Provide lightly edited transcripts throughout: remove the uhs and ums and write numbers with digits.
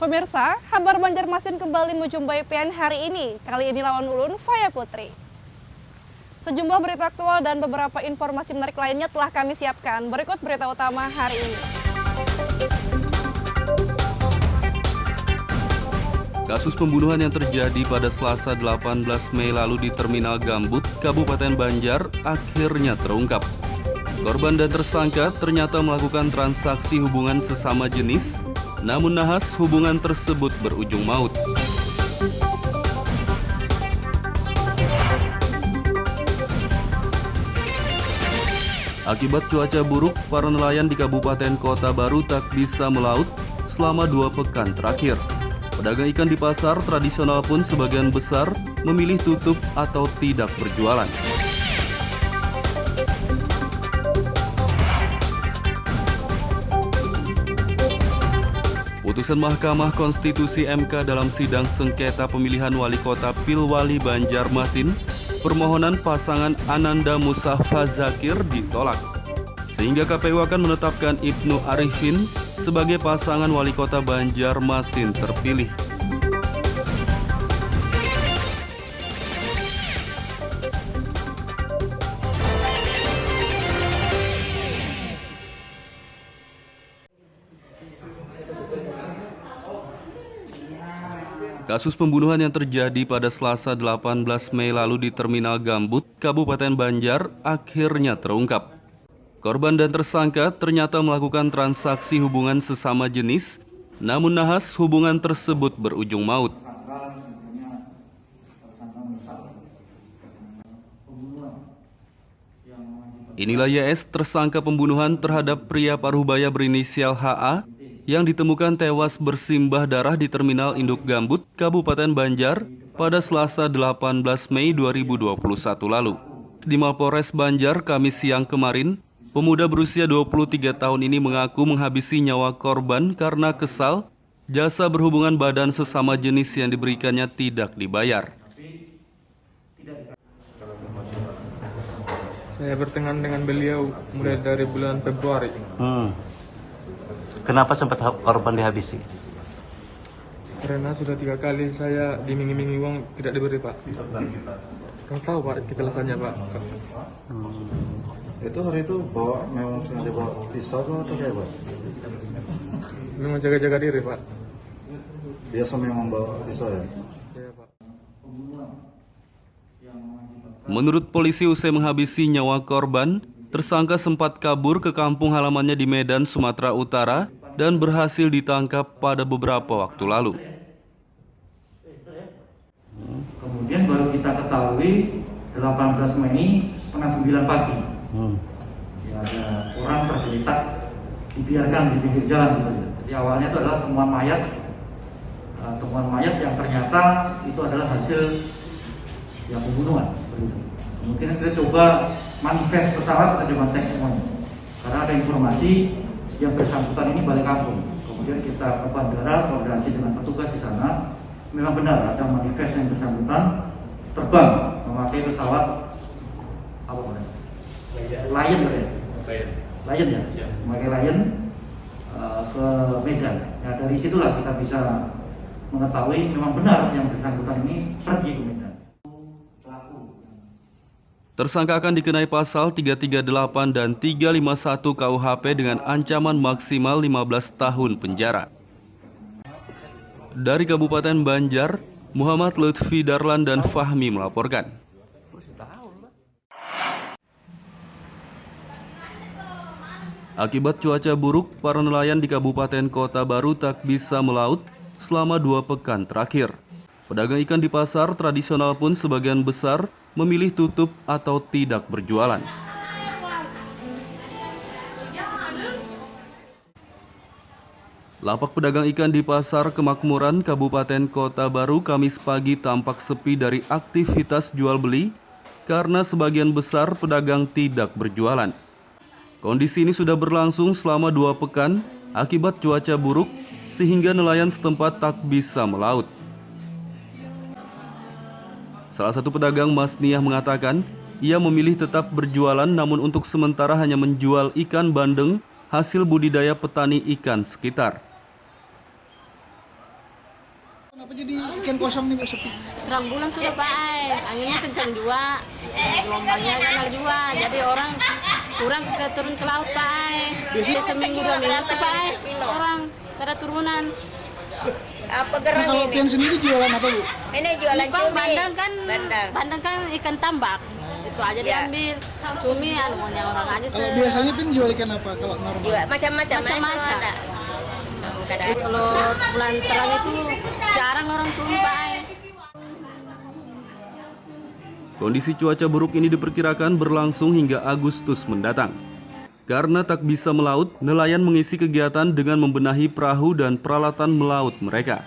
Pemirsa, kabar Banjarmasin kembali menjumpai PN hari ini. Kali ini lawan ulun, Faya Putri. Sejumlah berita aktual dan beberapa informasi menarik lainnya telah kami siapkan. Berikut berita utama hari ini. Kasus pembunuhan yang terjadi pada Selasa 18 Mei lalu di Terminal Gambut, Kabupaten Banjar, akhirnya terungkap. Korban dan tersangka ternyata melakukan transaksi hubungan sesama jenis, namun nahas hubungan tersebut berujung maut. Akibat cuaca buruk, para nelayan di Kabupaten Kota Baru tak bisa melaut selama 2 pekan terakhir. Pedagang ikan di pasar tradisional pun sebagian besar memilih tutup atau tidak berjualan. Putusan Mahkamah Konstitusi MK dalam sidang sengketa pemilihan wali kota Pilwali Banjarmasin, permohonan pasangan Ananda Musafa Zakir ditolak. Sehingga KPU akan menetapkan Ibnu Arifin sebagai pasangan wali kota Banjarmasin terpilih. Kasus pembunuhan yang terjadi pada Selasa 18 Mei lalu di Terminal Gambut, Kabupaten Banjar, akhirnya terungkap. Korban dan tersangka ternyata melakukan transaksi hubungan sesama jenis, namun nahas hubungan tersebut berujung maut. Inilah YS, tersangka pembunuhan terhadap pria Parubaya berinisial HA yang ditemukan tewas bersimbah darah di Terminal Induk Gambut, Kabupaten Banjar pada Selasa 18 Mei 2021 lalu. Di Mapolres Banjar Kamis siang kemarin, pemuda berusia 23 tahun ini mengaku menghabisi nyawa korban karena kesal jasa berhubungan badan sesama jenis yang diberikannya tidak dibayar. Saya bertengkar dengan beliau mulai dari bulan Februari. Kenapa sempat korban dihabisi? Karena sudah 3 kali saya dimingi-mingi uang tidak diberi, Pak. Kau tahu, Pak, kecelakannya, Pak. Itu hari itu memang sengaja bawa pisau atau kayak apa? Memang jaga-jaga diri, Pak. Biasa memang bawa pisau ya? Iya, Pak. Menurut polisi, usai menghabisi nyawa korban, tersangka sempat kabur ke kampung halamannya di Medan, Sumatera Utara dan berhasil ditangkap pada beberapa waktu lalu. Kemudian baru kita ketahui 18 Mei setengah 9 pagi. Ya, ada orang tergeletak dibiarkan di pinggir jalan gitu ya. Jadi awalnya itu adalah temuan mayat yang ternyata itu adalah hasil yang pembunuhan. Kemudian kita coba manifest pesawat, kita coba cek semuanya. Karena ada informasi yang bersangkutan ini balik kampung. Kemudian kita ke bandara, koordinasi dengan petugas di sana. Memang benar ada manifest yang bersangkutan terbang memakai pesawat apa namanya? Lion ya, memakai Lion ke Medan. Ya, dari situlah kita bisa mengetahui memang benar yang bersangkutan ini pergi ke Medan. Tersangka akan dikenai pasal 338 dan 351 KUHP dengan ancaman maksimal 15 tahun penjara. Dari Kabupaten Banjar, Muhammad Lutfi Darlan dan Fahmi melaporkan. Akibat cuaca buruk, para nelayan di Kabupaten Kota Baru tak bisa melaut selama 2 pekan terakhir. Pedagang ikan di pasar tradisional pun sebagian besar memilih tutup atau tidak berjualan. Lapak pedagang ikan di Pasar Kemakmuran, Kabupaten Kota Baru Kamis pagi tampak sepi dari aktivitas jual beli karena sebagian besar pedagang tidak berjualan. Kondisi ini sudah berlangsung selama 2 pekan akibat cuaca buruk sehingga nelayan setempat tak bisa melaut. Salah satu pedagang Masniah mengatakan, ia memilih tetap berjualan namun untuk sementara hanya menjual ikan bandeng hasil budidaya petani ikan sekitar. jadi ikan kosong nih Bu sepi? Terang bulan sudah Pak, anginnya kencang juga, gelombangnya ganas juga, jadi orang kurang turun ke laut Pak. Biasanya seminggu 2 minggu tuh Pak, orang kada turunan. Apa gerang Kalau ini? pian sendiri jualan apa Bu? Ini jualan Pak, cumi. bandeng kan ikan tambak, itu aja diambil. Cumi anu maunya orang aja Biasanya pin jual ikan apa kalau normal? Jual macam-macam. Macam-macam. Ada. Kalau bulan terang itu jarang orang turun Pak. Kondisi cuaca buruk ini diperkirakan berlangsung hingga Agustus mendatang. Karena tak bisa melaut, nelayan mengisi kegiatan dengan membenahi perahu dan peralatan melaut mereka.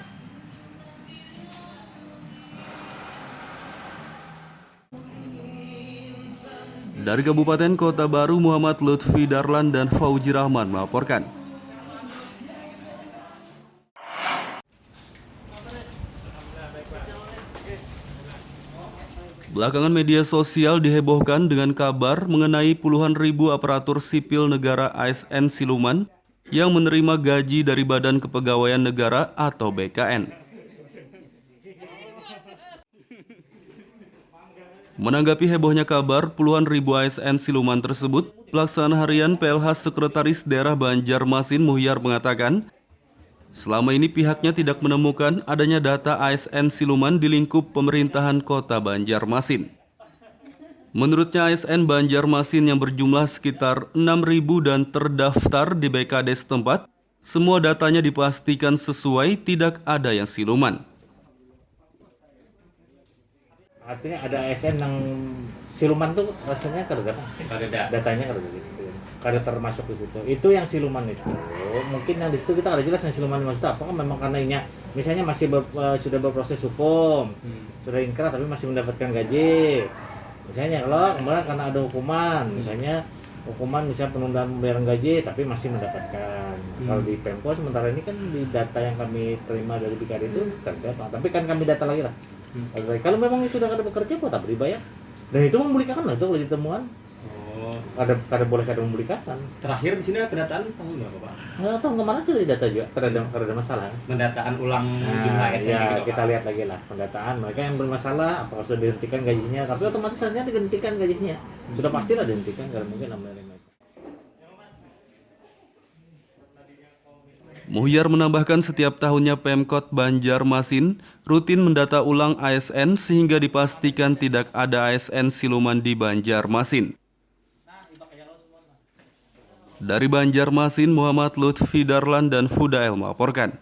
Dari Kabupaten Kota Baru, Muhammad Lutfi Darlan dan Fauji Rahman melaporkan. Belakangan media sosial dihebohkan dengan kabar mengenai puluhan ribu aparatur sipil negara ASN siluman yang menerima gaji dari Badan Kepegawaian Negara atau BKN. Menanggapi hebohnya kabar puluhan ribu ASN siluman tersebut, Pelaksana Harian PLH Sekretaris Daerah Banjarmasin Muhyar mengatakan, selama ini pihaknya tidak menemukan adanya data ASN siluman di lingkup pemerintahan Kota Banjarmasin. Menurutnya ASN Banjarmasin yang berjumlah sekitar 6.000 dan terdaftar di BKD setempat, semua datanya dipastikan sesuai, tidak ada yang siluman. Artinya ada ASN yang siluman tuh rasanya kada datanya kada termasuk di situ. Itu yang siluman itu. Mungkin yang di situ kita kada jelas yang siluman maksud apa, kan memang karena ini misalnya masih sudah berproses hukum, sudah inkrah tapi masih mendapatkan gaji. Misalnya kalau kemarin karena ada hukuman, misalnya penundaan pembayaran gaji tapi masih mendapatkan. Kalau di Pemko sementara ini kan di data yang kami terima dari BKD itu terdapat, tapi kan kami data lagi lah. Kalau memang sudah kada bekerja kok tak dibayar. Dan itu memulihkan lah itu kalau ditemuan. Kada boleh kada memulihkan. Terakhir di sini pendataan tahun berapa Pak? Tahun kemarin sudah didata juga, kada ada masalah. Pendataan ulang jumlah ASN ya, gitu, kita lihat lagi lah pendataan mereka yang bermasalah apakah sudah dihentikan gajinya, tapi otomatis saja dihentikan gajinya. Sudah pastilah dihentikan, karena mungkin namanya mereka. Muhyar menambahkan setiap tahunnya Pemkot Banjarmasin rutin mendata ulang ASN sehingga dipastikan tidak ada ASN siluman di Banjarmasin. Dari Banjarmasin, Muhammad Lutfi Darlan dan Fudael melaporkan.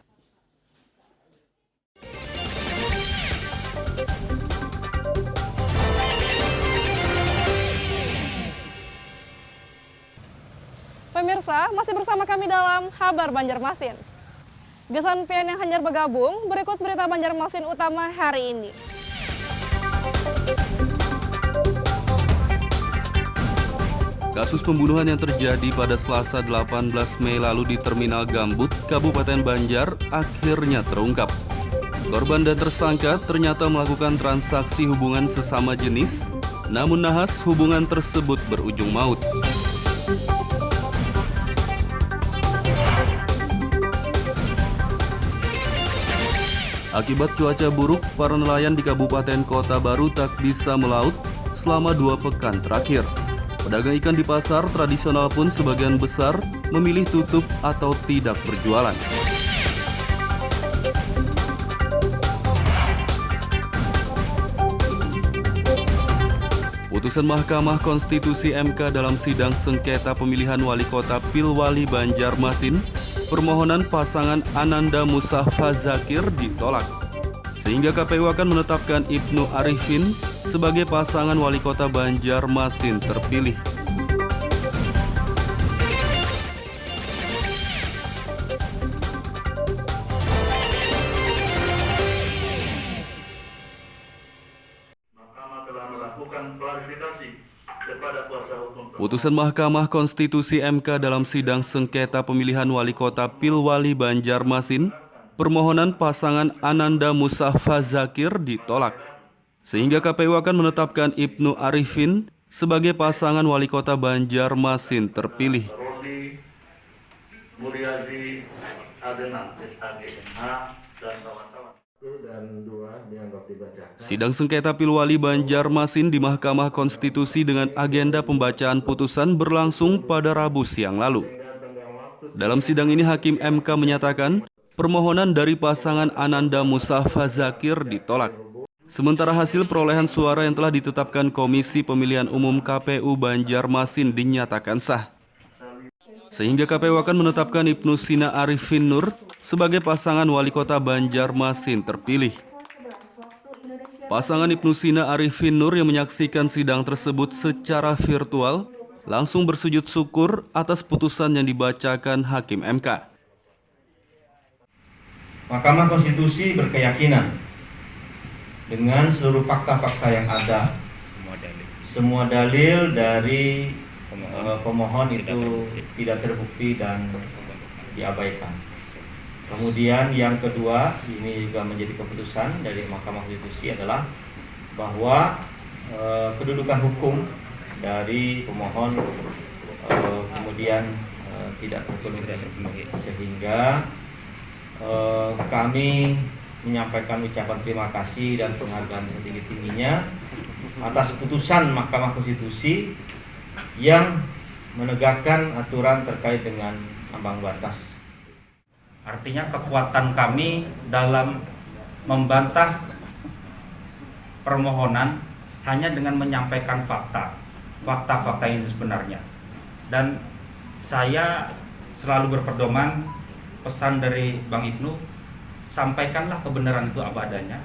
Pemirsa, masih bersama kami dalam Kabar Banjarmasin. Gesan PN yang hanyar bergabung, berikut berita Banjarmasin utama hari ini. Kasus pembunuhan yang terjadi pada Selasa 18 Mei lalu di Terminal Gambut, Kabupaten Banjar, akhirnya terungkap. Korban dan tersangka ternyata melakukan transaksi hubungan sesama jenis, namun nahas hubungan tersebut berujung maut. Akibat cuaca buruk, para nelayan di Kabupaten Kota Baru tak bisa melaut selama 2 pekan terakhir. Pedagang ikan di pasar tradisional pun sebagian besar memilih tutup atau tidak berjualan. Putusan Mahkamah Konstitusi MK dalam sidang sengketa pemilihan wali kota Pilwali Banjarmasin, permohonan pasangan Ananda Musafa Zakir ditolak. Sehingga KPU akan menetapkan Ibnu Arifin sebagai pasangan wali kota Banjarmasin terpilih. Putusan Mahkamah Konstitusi MK dalam sidang sengketa pemilihan wali kota Pilwali Banjarmasin, permohonan pasangan Ananda Musafa Zakir ditolak. Sehingga KPU akan menetapkan Ibnu Arifin sebagai pasangan wali kota Banjarmasin terpilih. dan 2 dianggap dibacakan. Sidang sengketa Pilwali Banjarmasin di Mahkamah Konstitusi dengan agenda pembacaan putusan berlangsung pada Rabu siang lalu. Dalam sidang ini Hakim MK menyatakan permohonan dari pasangan Ananda Musafa Zakir ditolak. Sementara hasil perolehan suara yang telah ditetapkan Komisi Pemilihan Umum KPU Banjarmasin dinyatakan sah. Sehingga KPU akan menetapkan Ibnu Sina Arifin Nur sebagai pasangan wali kota Banjarmasin terpilih. Pasangan Ibnu Sina Arifin Nur yang menyaksikan sidang tersebut secara virtual langsung bersujud syukur atas putusan yang dibacakan Hakim MK. Mahkamah Konstitusi berkeyakinan dengan seluruh fakta-fakta yang ada, semua dalil dari pemohon itu tidak terbukti dan diabaikan. Kemudian yang kedua, ini juga menjadi keputusan dari Mahkamah Konstitusi adalah bahwa kedudukan hukum dari pemohon kemudian tidak terpenuhi, sehingga kami menyampaikan ucapan terima kasih dan penghargaan setinggi-tingginya atas putusan Mahkamah Konstitusi yang menegakkan aturan terkait dengan ambang batas. Artinya kekuatan kami dalam membantah permohonan hanya dengan menyampaikan fakta-fakta yang sebenarnya. Dan saya selalu berpedoman pesan dari Bang Ibnu, sampaikanlah kebenaran itu apa adanya,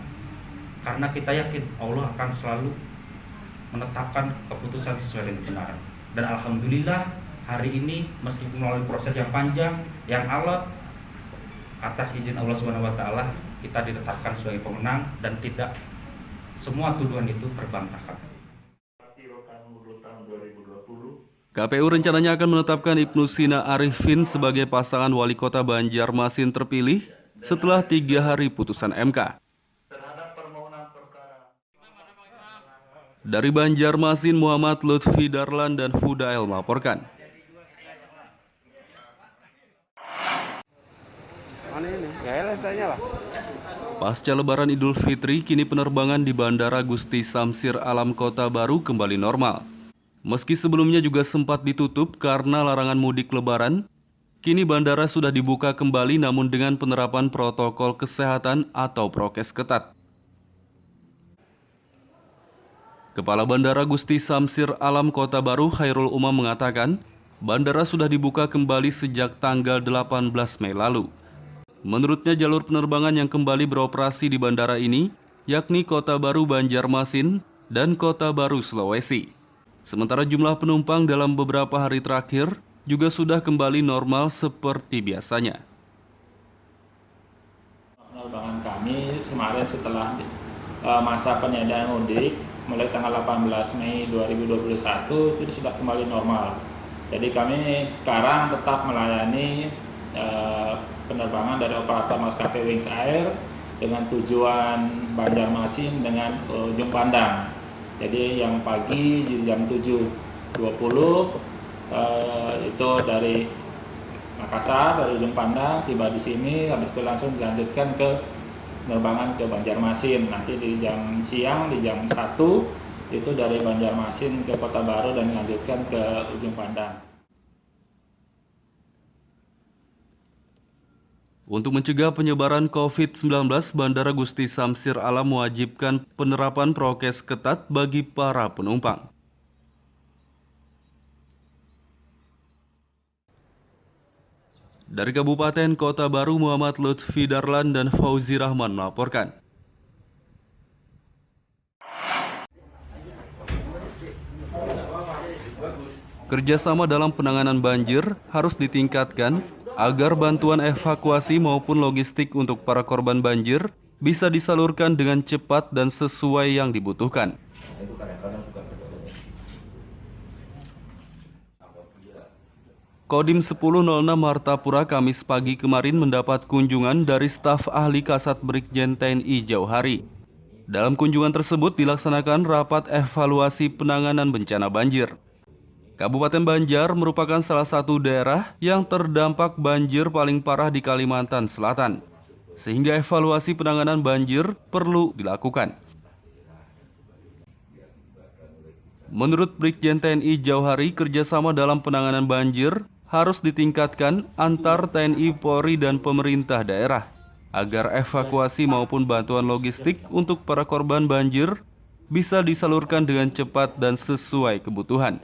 karena kita yakin Allah akan selalu menetapkan keputusan sesuai dengan kebenaran. Dan alhamdulillah hari ini meskipun melalui proses yang panjang, yang alot, atas izin Allah Subhanahu wa taala kita ditetapkan sebagai pemenang dan tidak semua tuduhan itu terbantahkan. KPU rencananya akan menetapkan Ibnu Sina Arifin sebagai pasangan wali kota Banjarmasin terpilih setelah 3 hari putusan MK. Dari Banjarmasin, Muhammad Lutfi Darlan dan Fudael melaporkan. Pasca Lebaran Idul Fitri, kini penerbangan di Bandara Gusti Samsir Alam Kota Baru kembali normal. Meski sebelumnya juga sempat ditutup karena larangan mudik Lebaran, kini bandara sudah dibuka kembali namun dengan penerapan protokol kesehatan atau prokes ketat. Kepala Bandara Gusti Samsir Alam Kota Baru Khairul Umam mengatakan, bandara sudah dibuka kembali sejak tanggal 18 Mei lalu. Menurutnya jalur penerbangan yang kembali beroperasi di bandara ini, yakni Kota Baru Banjarmasin dan Kota Baru Sulawesi. Sementara jumlah penumpang dalam beberapa hari terakhir juga sudah kembali normal seperti biasanya. Penerbangan kami kemarin setelah masa peniadaan mudik mulai tanggal 18 Mei 2021 itu sudah kembali normal. Jadi kami sekarang tetap melayani penerbangan dari operator maskapai Wings Air dengan tujuan Banjarmasin dengan ujung pandang. Jadi yang pagi di jam 7.20 itu dari Makassar, dari ujung pandang tiba di sini, habis itu langsung dilanjutkan ke penerbangan ke Banjarmasin. Nanti di jam siang di jam 1 itu dari Banjarmasin ke Kota Baru dan dilanjutkan ke ujung pandang. Untuk mencegah penyebaran COVID-19, Bandara Gusti Samsir Alam mewajibkan penerapan prokes ketat bagi para penumpang. Dari Kabupaten Kota Baru, Muhammad Lutfi Darlan dan Fauzi Rahman melaporkan. Kerjasama dalam penanganan banjir harus ditingkatkan agar bantuan evakuasi maupun logistik untuk para korban banjir bisa disalurkan dengan cepat dan sesuai yang dibutuhkan. Kodim 1006 Martapura Kamis pagi kemarin mendapat kunjungan dari staf ahli Kasat Brigjen TNI Jauhari. Dalam kunjungan tersebut dilaksanakan rapat evaluasi penanganan bencana banjir. Kabupaten Banjar merupakan salah satu daerah yang terdampak banjir paling parah di Kalimantan Selatan. sehingga evaluasi penanganan banjir perlu dilakukan. Menurut Brigjen TNI Jauhari, kerjasama dalam penanganan banjir harus ditingkatkan antar TNI, Polri, dan pemerintah daerah agar evakuasi maupun bantuan logistik untuk para korban banjir bisa disalurkan dengan cepat dan sesuai kebutuhan.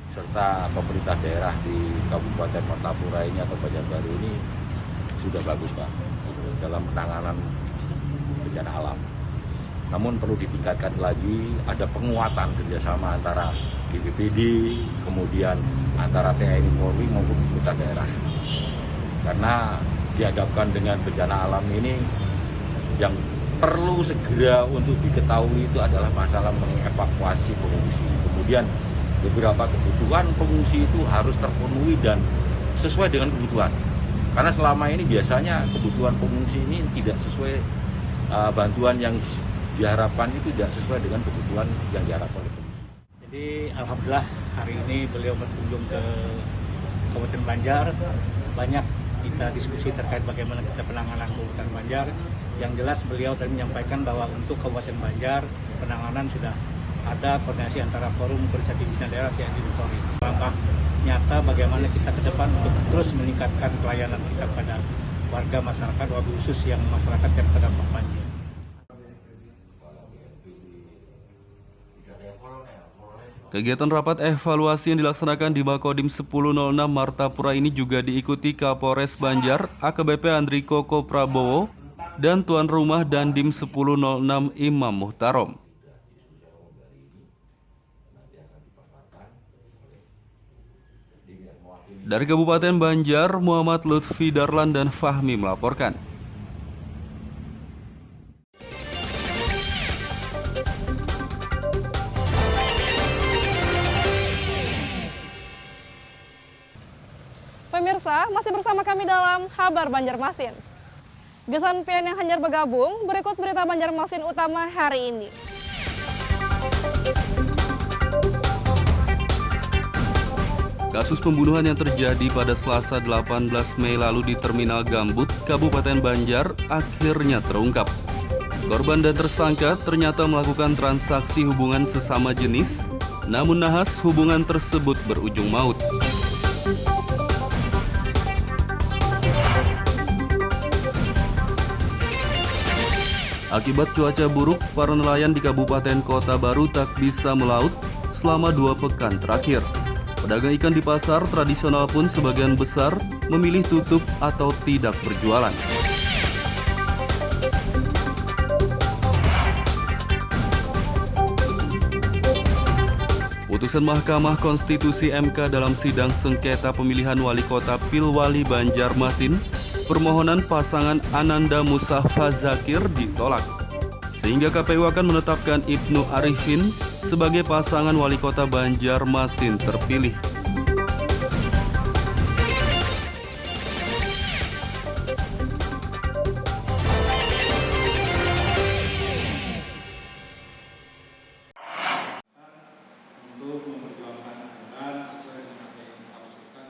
Serta pemerintah daerah di Kabupaten Martapura ini atau Banjarbaru ini sudah bagus Pak dalam penanganan bencana alam. Namun perlu ditingkatkan lagi, ada penguatan kerjasama antara BPBD, kemudian antara TNI Polri maupun pemerintah daerah. Karena dihadapkan dengan bencana alam ini yang perlu segera untuk diketahui itu adalah masalah mengevakuasi pengungsi. Kemudian beberapa kebutuhan pengungsi itu harus terpenuhi dan sesuai dengan kebutuhan. Karena selama ini biasanya kebutuhan pengungsi ini tidak sesuai, bantuan yang diharapkan itu tidak sesuai dengan kebutuhan yang diharapkan oleh pengungsi. Jadi alhamdulillah hari ini beliau berkunjung ke Kabupaten Banjar. Banyak kita diskusi terkait bagaimana kita penanganan Kabupaten Banjar. Yang jelas beliau tadi menyampaikan bahwa untuk Kabupaten Banjar penanganan sudah ada koordinasi antara forum inisiatif daerah TNI Polri. Langkah nyata bagaimana kita ke depan untuk terus meningkatkan pelayanan kita pada warga masyarakat, wabil khusus yang masyarakat yang terdampak banjir. Kegiatan rapat evaluasi yang dilaksanakan di Makodim 1006 Martapura ini juga diikuti Kapolres Banjar, AKBP Andriko Prabowo, dan tuan rumah Dandim 1006 Imam Muhtarom. Dari Kabupaten Banjar, Muhammad Lutfi Darlan dan Fahmi melaporkan. Pemirsa, masih bersama kami dalam Kabar Banjarmasin. Gesan PN yang hanyar bergabung, berikut berita Banjarmasin utama hari ini. Kasus pembunuhan yang terjadi pada Selasa 18 Mei lalu di Terminal Gambut, Kabupaten Banjar, akhirnya terungkap. Korban dan tersangka ternyata melakukan transaksi hubungan sesama jenis, namun nahas hubungan tersebut berujung maut. Akibat cuaca buruk, para nelayan di Kabupaten Kota Baru tak bisa melaut selama 2 pekan terakhir. Pedagang ikan di pasar tradisional pun sebagian besar memilih tutup atau tidak berjualan. Putusan Mahkamah Konstitusi MK dalam sidang sengketa pemilihan wali kota Pilwali Banjarmasin, permohonan pasangan Ananda Musafa Zakir ditolak. Sehingga KPU akan menetapkan Ibnu Arifin sebagai pasangan wali kota Banjarmasin terpilih.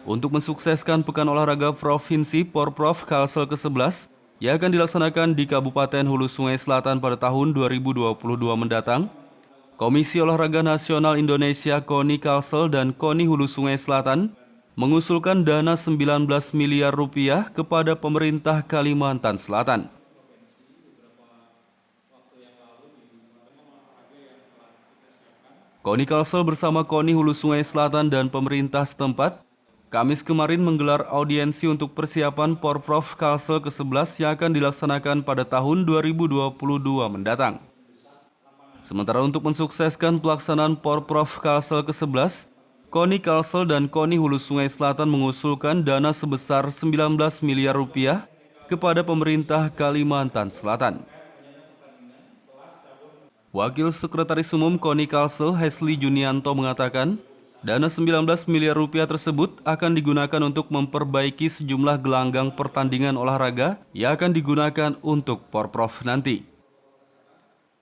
Untuk mensukseskan Pekan Olahraga Provinsi Porprov Kalsel ke-11 yang akan dilaksanakan di Kabupaten Hulu Sungai Selatan pada tahun 2022 mendatang, Komisi Olahraga Nasional Indonesia KONI Kalsel dan KONI Hulu Sungai Selatan mengusulkan dana 19 miliar rupiah kepada pemerintah Kalimantan Selatan. KONI Kalsel bersama KONI Hulu Sungai Selatan dan pemerintah setempat Kamis kemarin menggelar audiensi untuk persiapan Porprov Kalsel ke-11 yang akan dilaksanakan pada tahun 2022 mendatang. Sementara untuk mensukseskan pelaksanaan Porprov Kalsel ke-11, KONI Kalsel dan KONI Hulu Sungai Selatan mengusulkan dana sebesar 19 miliar rupiah kepada pemerintah Kalimantan Selatan. Wakil Sekretaris Umum KONI Kalsel, Hesli Junianto mengatakan, dana 19 miliar rupiah tersebut akan digunakan untuk memperbaiki sejumlah gelanggang pertandingan olahraga yang akan digunakan untuk Porprov nanti.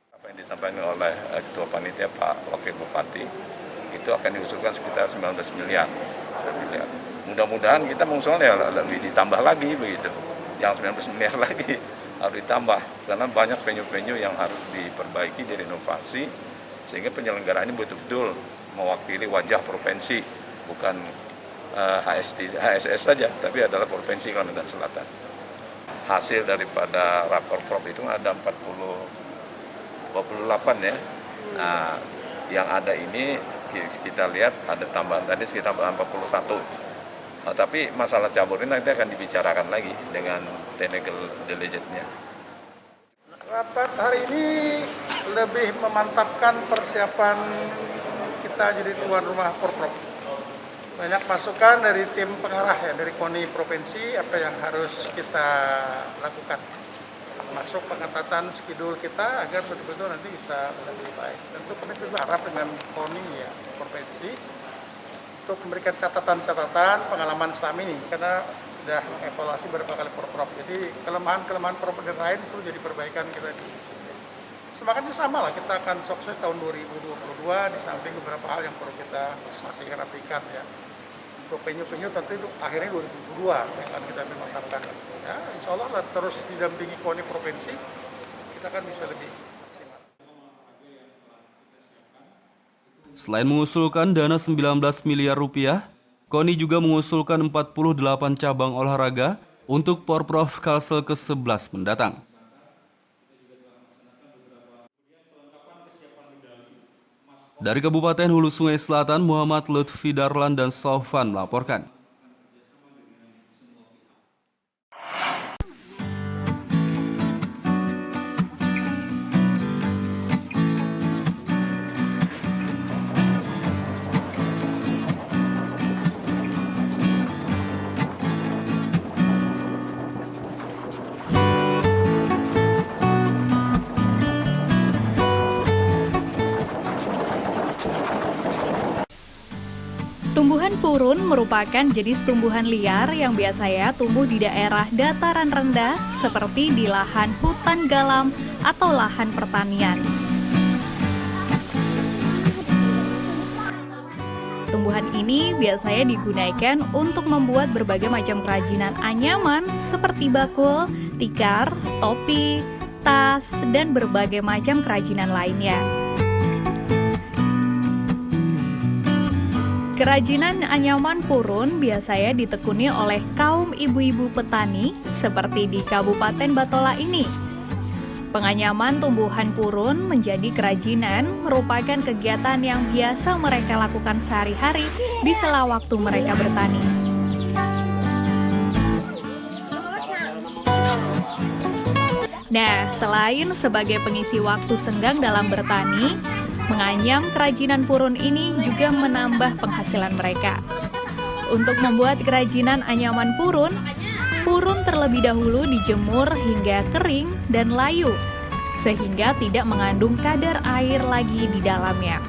Apa yang disampaikan oleh Ketua Panitia Pak Wakil Bupati itu akan diusulkan sekitar 19 miliar. miliar. Mudah-mudahan kita mengusulkan ya lebih ditambah lagi begitu. Yang 19 miliar lagi harus ditambah karena banyak venue-venue yang harus diperbaiki, direnovasi sehingga penyelenggaraan ini betul-betul mewakili wajah provinsi, bukan HSS saja, tapi adalah Provinsi Kalimantan Selatan. Hasil daripada rapor prop itu ada 28 ya. Nah, yang ada ini kita lihat ada tambahan tadi sekitar 41. Nah, tapi masalah cabur ini nanti akan dibicarakan lagi dengan technical delegate-nya. Rapat hari ini lebih memantapkan persiapan kita jadi tuan rumah Porprov. Banyak masukan dari tim pengarah ya, dari KONI Provinsi apa yang harus kita lakukan. Masuk pengetatan schedule kita agar betul-betul nanti bisa lebih baik. Tentu kami berharap dengan KONI ya, Provinsi untuk memberikan catatan-catatan pengalaman selama ini karena sudah evaluasi beberapa kali Porprov. Jadi kelemahan-kelemahan Porprov lain perlu jadi perbaikan kita di sini. Semangatnya sama lah, kita akan sukses tahun 2022 di samping beberapa hal yang perlu kita masih rapikan ya. Untuk penyu-penyu tentu itu akhirnya 2022 yang akan kita memantapkan. Ya, insya Allah terus didampingi KONI Provinsi, kita akan bisa lebih maksimal. Selain mengusulkan dana 19 miliar rupiah, KONI juga mengusulkan 48 cabang olahraga untuk Porprov Kalsel ke-11 mendatang. Dari Kabupaten Hulu Sungai Selatan, Muhammad Lutfi Darlan dan Sofan melaporkan. Tumbuhan purun merupakan jenis tumbuhan liar yang biasanya tumbuh di daerah dataran rendah seperti di lahan hutan galam atau lahan pertanian. Tumbuhan ini biasanya digunakan untuk membuat berbagai macam kerajinan anyaman seperti bakul, tikar, topi, tas, dan berbagai macam kerajinan lainnya. Kerajinan anyaman purun biasanya ditekuni oleh kaum ibu-ibu petani seperti di Kabupaten Batola ini. Penganyaman tumbuhan purun menjadi kerajinan merupakan kegiatan yang biasa mereka lakukan sehari-hari di sela waktu mereka bertani. Nah, selain sebagai pengisi waktu senggang dalam bertani, menganyam kerajinan purun ini juga menambah penghasilan mereka. Untuk membuat kerajinan anyaman purun, purun terlebih dahulu dijemur hingga kering dan layu, sehingga tidak mengandung kadar air lagi di dalamnya.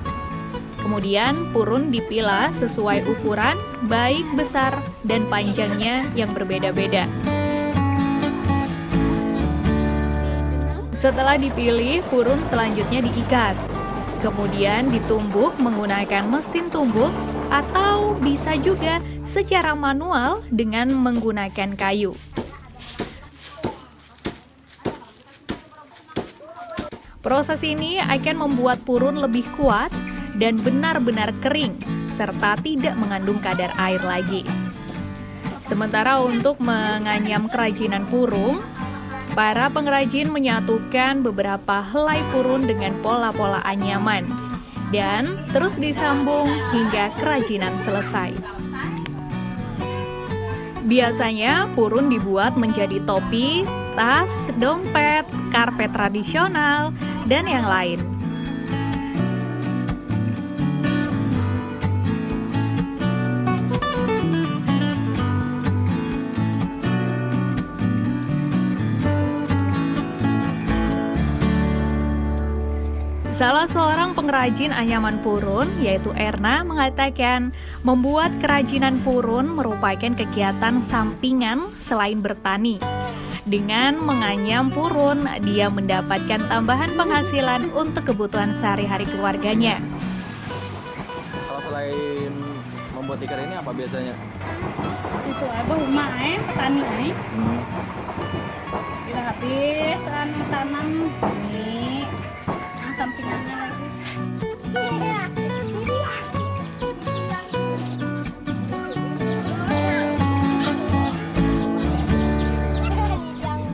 Kemudian purun dipilah sesuai ukuran, baik besar dan panjangnya yang berbeda-beda. Setelah dipilih, purun selanjutnya diikat. Kemudian ditumbuk menggunakan mesin tumbuk atau bisa juga secara manual dengan menggunakan kayu. Proses ini akan membuat purun lebih kuat dan benar-benar kering serta tidak mengandung kadar air lagi. Sementara untuk menganyam kerajinan purun, para pengrajin menyatukan beberapa helai purun dengan pola-pola anyaman dan terus disambung hingga kerajinan selesai. Biasanya purun dibuat menjadi topi, tas, dompet, karpet tradisional, dan yang lain. Salah seorang pengrajin anyaman purun, yaitu Erna, mengatakan membuat kerajinan purun merupakan kegiatan sampingan selain bertani. Dengan menganyam purun, dia mendapatkan tambahan penghasilan untuk kebutuhan sehari-hari keluarganya. Kalau selain membuat tikar ini apa biasanya? Itu rumah petani kita habis tanam ini yang sampingannya lagi.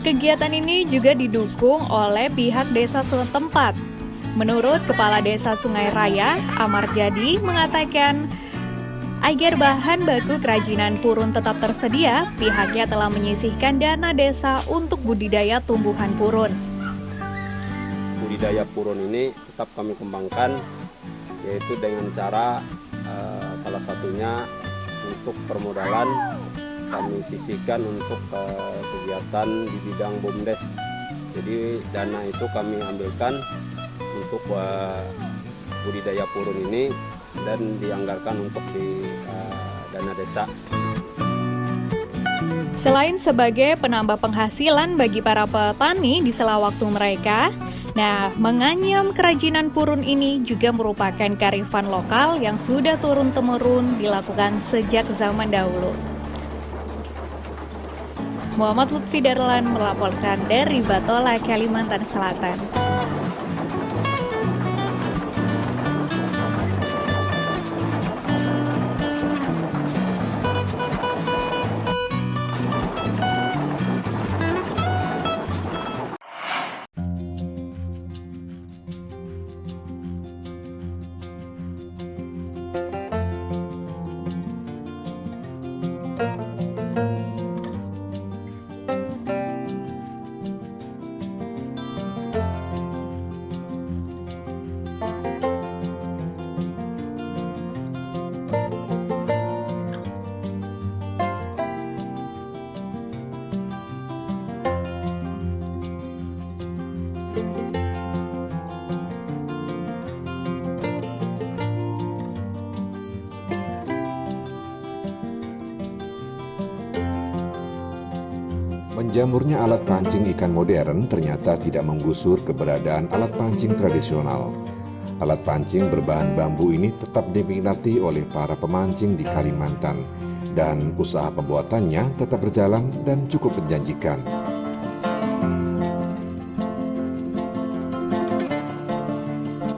Kegiatan ini juga didukung oleh pihak desa setempat. Menurut Kepala Desa Sungai Raya, Amar Jadi, mengatakan agar bahan baku kerajinan purun tetap tersedia, pihaknya telah menyisihkan dana desa untuk budidaya tumbuhan purun. Budidaya purun ini tetap kami kembangkan, yaitu dengan cara salah satunya untuk permodalan kami sisihkan untuk kegiatan di bidang BUMDes. Jadi dana itu kami ambilkan untuk budidaya purun ini dan dianggarkan untuk di dana desa. Selain sebagai penambah penghasilan bagi para petani di sela waktu mereka, menganyam kerajinan purun ini juga merupakan kearifan lokal yang sudah turun-temurun dilakukan sejak zaman dahulu. Muhammad Lutfi Darlan melaporkan dari Batola, Kalimantan Selatan. Menjamurnya alat pancing ikan modern ternyata tidak menggusur keberadaan alat pancing tradisional. Alat pancing berbahan bambu ini tetap diminati oleh para pemancing di Kalimantan, dan usaha pembuatannya tetap berjalan dan cukup menjanjikan.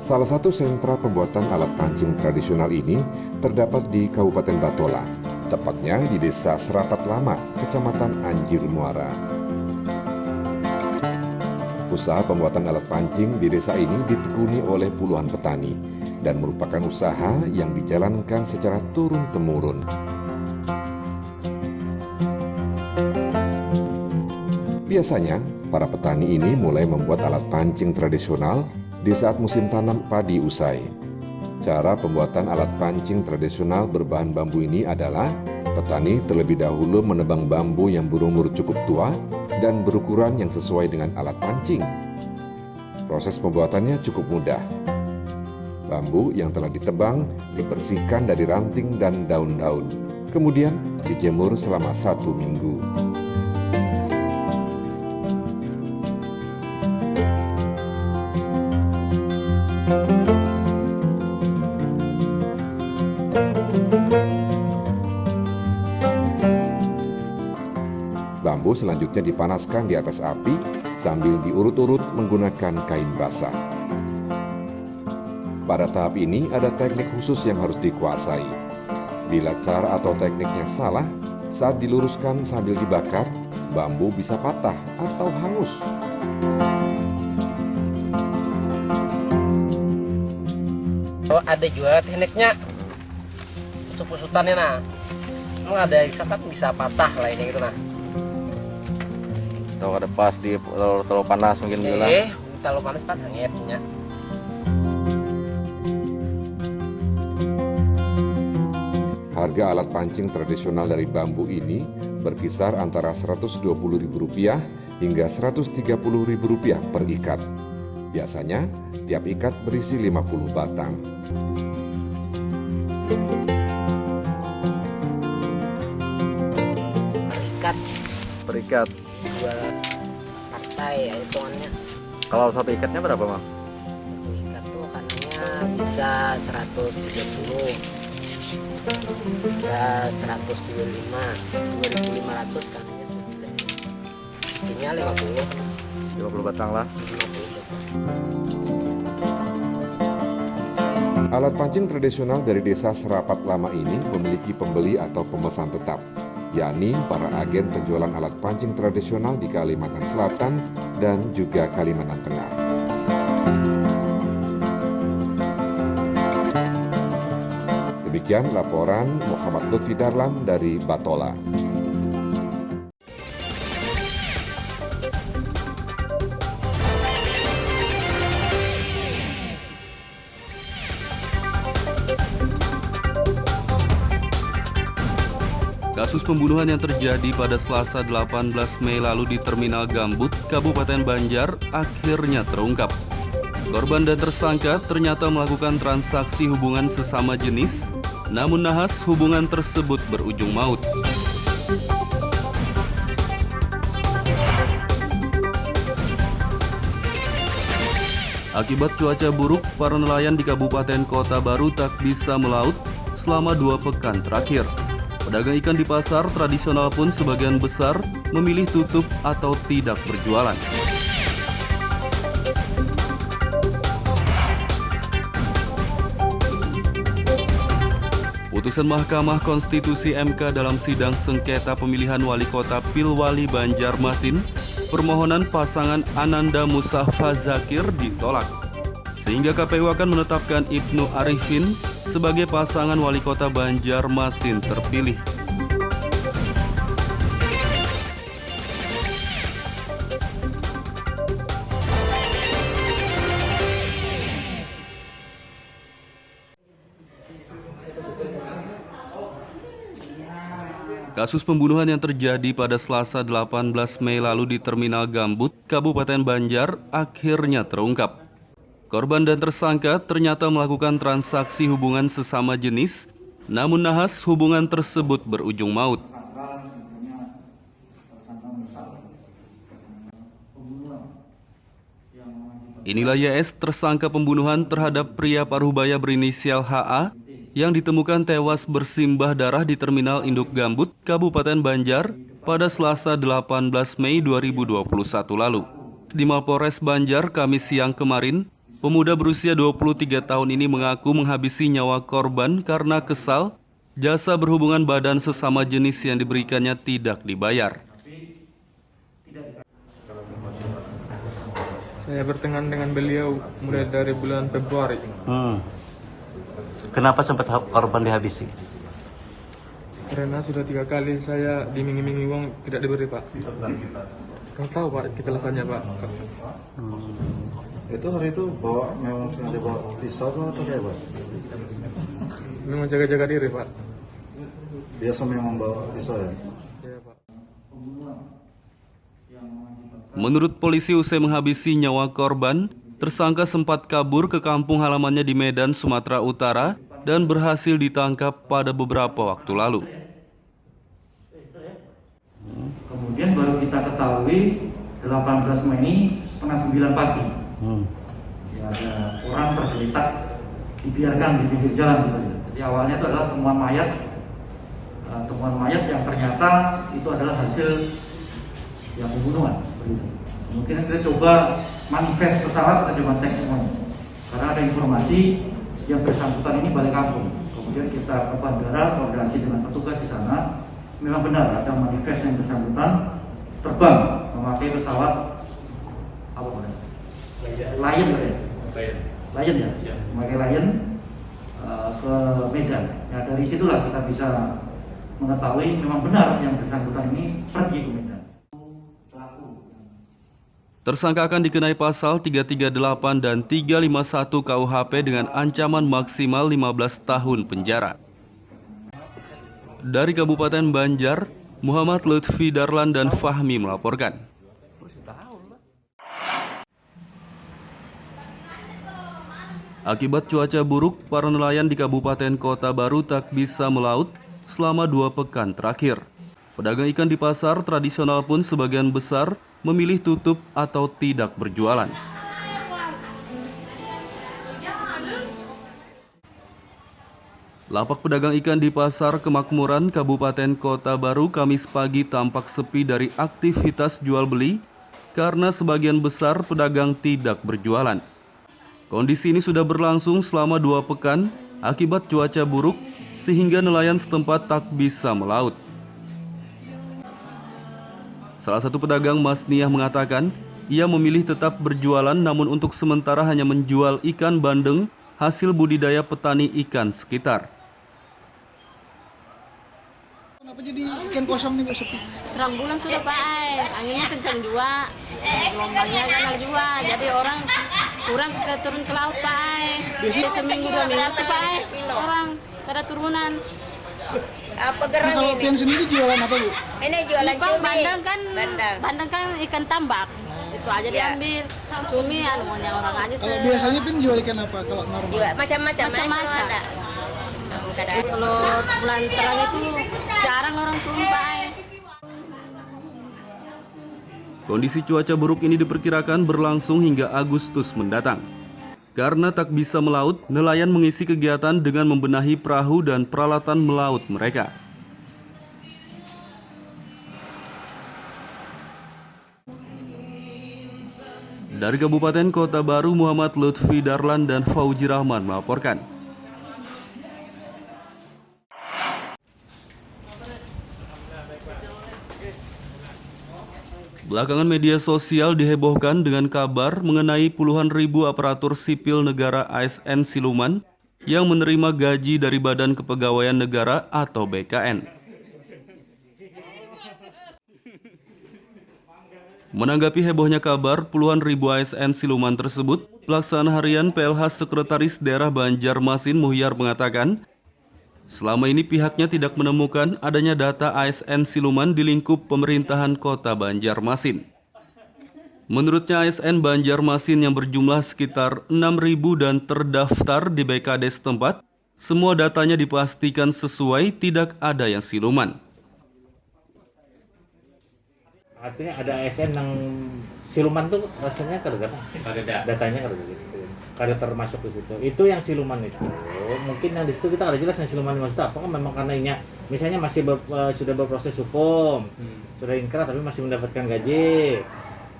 Salah satu sentra pembuatan alat pancing tradisional ini terdapat di Kabupaten Batola, tepatnya di Desa Serapat Lama, Kecamatan Anjir Muara. Usaha pembuatan alat pancing di desa ini ditekuni oleh puluhan petani dan merupakan usaha yang dijalankan secara turun-temurun. Biasanya, para petani ini mulai membuat alat pancing tradisional di saat musim tanam padi usai. Cara pembuatan alat pancing tradisional berbahan bambu ini adalah petani terlebih dahulu menebang bambu yang berumur cukup tua dan berukuran yang sesuai dengan alat pancing. Proses pembuatannya cukup mudah. Bambu yang telah ditebang dibersihkan dari ranting dan daun-daun, kemudian dijemur selama 1 minggu. Bambu selanjutnya dipanaskan di atas api sambil diurut-urut menggunakan kain basah. Pada tahap ini ada teknik khusus yang harus dikuasai. Bila cara atau tekniknya salah, saat diluruskan sambil dibakar, bambu bisa patah atau hangus. Oh, ada juga tekniknya usut-usutannya emang ada bisa patah lah ini gitu Atau ada pas di terlalu panas mungkin bilang. Terlalu panas kan hangatnya. Harga alat pancing tradisional dari bambu ini berkisar antara Rp120.000 hingga Rp130.000 per ikat. Biasanya, tiap ikat berisi 50 batang. Per ikat. Jual partai ya hitungannya. Kalau satu ikatnya berapa, Bang? Satu ikat tuh katanya bisa 130. Ya 125.500 katanya sih. Isinya 50 batang lah. 50. Alat pancing tradisional dari desa Serapat Lama ini memiliki pembeli atau pemesan tetap, yakni para agen penjualan alat pancing tradisional di Kalimantan Selatan dan juga Kalimantan Tengah. Demikian laporan Muhammad Lutfi Darlan dari Batola. Kasus pembunuhan yang terjadi pada Selasa 18 Mei lalu di Terminal Gambut, Kabupaten Banjar, akhirnya terungkap. Korban dan tersangka ternyata melakukan transaksi hubungan sesama jenis, namun nahas hubungan tersebut berujung maut. Akibat cuaca buruk, para nelayan di Kabupaten Kota Baru tak bisa melaut selama 2 pekan terakhir. Pedagang ikan di pasar tradisional pun sebagian besar memilih tutup atau tidak berjualan. Putusan Mahkamah Konstitusi MK dalam sidang sengketa pemilihan wali kota Pilwali Banjarmasin, permohonan pasangan Ananda Musafa Zakir ditolak. Sehingga KPU akan menetapkan Ibnu Arifin sebagai pasangan wali kota Banjarmasin terpilih. Kasus pembunuhan yang terjadi pada Selasa 18 Mei lalu di Terminal Gambut, Kabupaten Banjar, akhirnya terungkap. Korban dan tersangka ternyata melakukan transaksi hubungan sesama jenis, namun nahas hubungan tersebut berujung maut. Inilah YS, tersangka pembunuhan terhadap pria Parubaya berinisial HA yang ditemukan tewas bersimbah darah di Terminal Induk Gambut, Kabupaten Banjar pada Selasa 18 Mei 2021 lalu. Di Mapolres Banjar Kamis siang kemarin, pemuda berusia 23 tahun ini mengaku menghabisi nyawa korban karena kesal jasa berhubungan badan sesama jenis yang diberikannya tidak dibayar. Saya berteman dengan beliau mulai dari bulan Februari. Kenapa sempat korban dihabisi? Karena sudah 3 kali saya dimingi-mingi uang tidak diberi, Pak. Kau tahu, Pak, kecelakaannya, Pak. Itu hari itu memang sengaja bawa pisau atau kayak apa? Memang jaga-jaga diri, Pak. Biasa memang bawa pisau ya? Iya, Pak. Menurut polisi, usai menghabisi nyawa korban, tersangka sempat kabur ke kampung halamannya di Medan, Sumatera Utara dan berhasil ditangkap pada beberapa waktu lalu. Kemudian baru kita ketahui 18 Mei setengah 9 pagi. Ya, ada orang tergeletak dibiarkan di pinggir jalan gitu. Jadi awalnya itu adalah temuan mayat yang ternyata itu adalah hasil yang pembunuhan. Kemudian kita coba manifest pesawat, kita coba cek semuanya. Karena ada informasi yang bersangkutan ini balik kampung. Kemudian kita ke bandara koordinasi dengan petugas di sana. Memang benar ada manifest yang bersangkutan terbang memakai pesawat apa namanya? Lion ya, memakai Lion ke Medan. Ya, dari situlah kita bisa mengetahui memang benar yang bersangkutan ini pergi ke Medan. Tersangka akan dikenai pasal 338 dan 351 KUHP dengan ancaman maksimal 15 tahun penjara. Dari Kabupaten Banjar, Muhammad Lutfi Darlan dan Fahmi melaporkan. Akibat cuaca buruk, para nelayan di Kabupaten Kota Baru tak bisa melaut selama 2 pekan terakhir. Pedagang ikan di pasar tradisional pun sebagian besar memilih tutup atau tidak berjualan. Lapak pedagang ikan di Pasar Kemakmuran, Kabupaten Kota Baru, Kamis pagi tampak sepi dari aktivitas jual beli karena sebagian besar pedagang tidak berjualan. Kondisi ini sudah berlangsung selama 2 pekan akibat cuaca buruk sehingga nelayan setempat tak bisa melaut. Salah satu pedagang Mas Niah mengatakan ia memilih tetap berjualan namun untuk sementara hanya menjual ikan bandeng hasil budidaya petani ikan sekitar. Kenapa jadi ikan kosong nih Bu sepi? Terang bulan sudah Pak, anginnya kencang juga, gelombangnya kan juga, jadi orang kurang turun ke laut Pak. Biasanya seminggu 2 minggu tuh Pak, orang kada turunan. Apa gerang ini? Kalau pian sendiri jualan apa Bu? Ini jualan cumi. Bandeng kan ikan tambak, itu aja diambil. Cumi maunya orang aja. Kalau biasanya pun jual ikan apa kalau normal? Macam-macam. Kalau bulan terang itu jarang orang turun Pak. Kondisi cuaca buruk ini diperkirakan berlangsung hingga Agustus mendatang. Karena tak bisa melaut, nelayan mengisi kegiatan dengan membenahi perahu dan peralatan melaut mereka. Dari Kabupaten Kota Baru, Muhammad Lutfi Darlan dan Fauji Rahman melaporkan. Belakangan media sosial dihebohkan dengan kabar mengenai puluhan ribu aparatur sipil negara ASN siluman yang menerima gaji dari Badan Kepegawaian Negara atau BKN. Menanggapi hebohnya kabar puluhan ribu ASN siluman tersebut, Pelaksana Harian PLH Sekretaris Daerah Banjarmasin Muhyar mengatakan, selama ini pihaknya tidak menemukan adanya data ASN siluman di lingkup pemerintahan Kota Banjarmasin. Menurutnya ASN Banjarmasin yang berjumlah sekitar 6.000 dan terdaftar di BKD setempat, semua datanya dipastikan sesuai, tidak ada yang siluman. Artinya ada ASN yang siluman tuh rasanya kada datanya kada termasuk di situ. Itu yang siluman itu. Mungkin yang di situ kita kada jelas yang siluman maksud apa, kan memang karena misalnya masih sudah berproses hukum, sudah inkrah tapi masih mendapatkan gaji.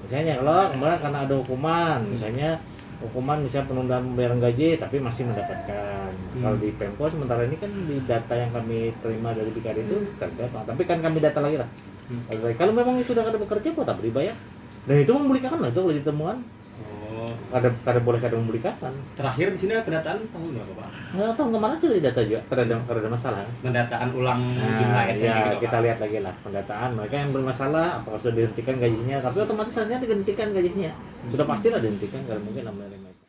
Misalnya kalau kemarin karena ada hukuman, misalnya penundaan pembayaran gaji tapi masih mendapatkan. Kalau di Pemko sementara ini kan di data yang kami terima dari BKD itu terdapat, tapi kan kami data lagi lah. Kalau memang sudah kada bekerja kok tak dibayar. Dan itu membelikan lah itu kalau ditemuan. Kada boleh membelikan. Terakhir di sini pendataan tahun berapa Pak? Nggak tahu kemarin sudah didata juga, kada masalah. Pendataan ulang jumlah ASN ya, kita lihat lagi lah pendataan mereka yang bermasalah apakah sudah dihentikan gajinya, tapi otomatis saja dihentikan gajinya. Sudah pastilah dihentikan, kalau mungkin menerima itu.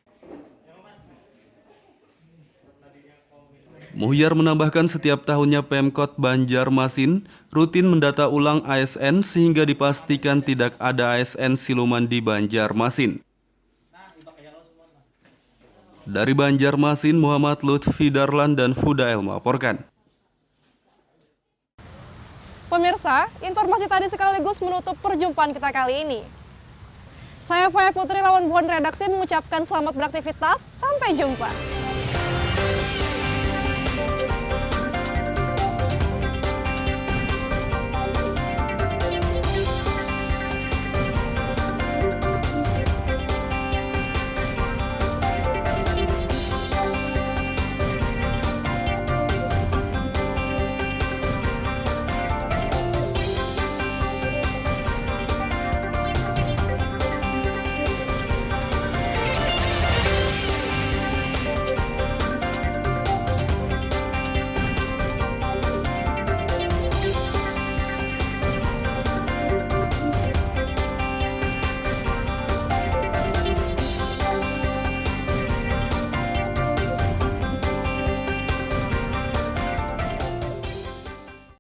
Muhyar menambahkan setiap tahunnya Pemkot Banjarmasin rutin mendata ulang ASN sehingga dipastikan tidak ada ASN siluman di Banjarmasin. Dari Banjarmasin, Muhammad Lutfi Darlan dan Fudael melaporkan. Pemirsa, informasi tadi sekaligus menutup perjumpaan kita kali ini. Saya Faya Putri lawan Buan Redaksi mengucapkan selamat beraktivitas, sampai jumpa.